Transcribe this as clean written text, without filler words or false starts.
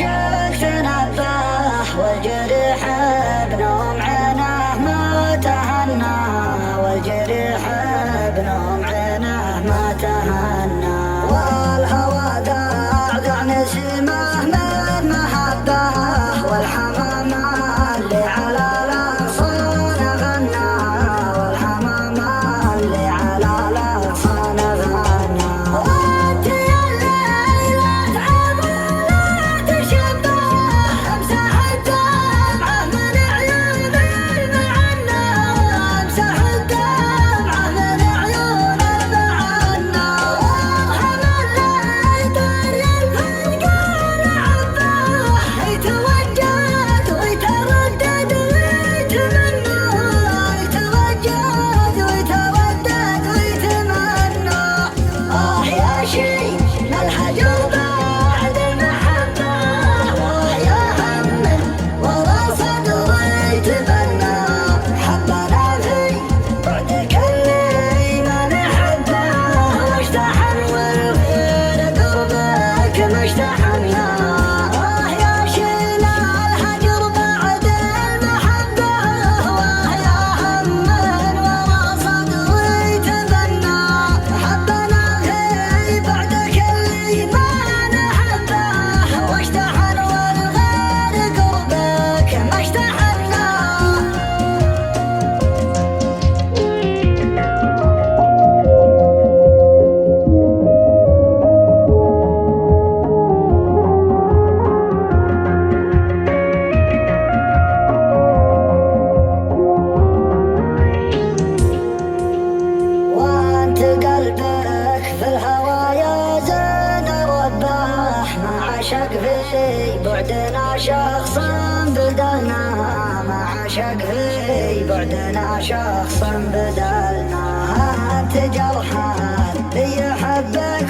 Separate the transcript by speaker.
Speaker 1: عاشق تنبه والجريح بنوم عينه ما تهنى، والجريح بنوم عينه ما تهنى، والهوى ذعذع نسمه من محبه، والحمام اللي على الأغصان غنى، والحمام اللي على الأغصان غنى. وانت يا الليلة عمرها تشبه، امسح الدمعة من عيون المعنى، امسح الدمعة من عيون المعنى، وارحم اللي طار الفرقان عباه، يتوجد ويتردد ويتمنى، يتوجد ويتردد ويتمنى. يا شي ما الهجر بعد المحبة، يا هم ورا صدر يتبنى، حبنا في بعدك اللي ما نحبه، واشتحن والغير قربك مشتحن. يا شيل الهجر بعد المحبة، يا هم ورا صدر يتبنى، حبنا في بعدك اللي ما نحبه، واشتحن والغير قربك مشتحن. وانت قلبك في الهوى يا زين رباه، ما عشق في بعدنا شخصا بدلنا، ما عشق في بعدنا شخصا بدلنا. انت جرحان يحبك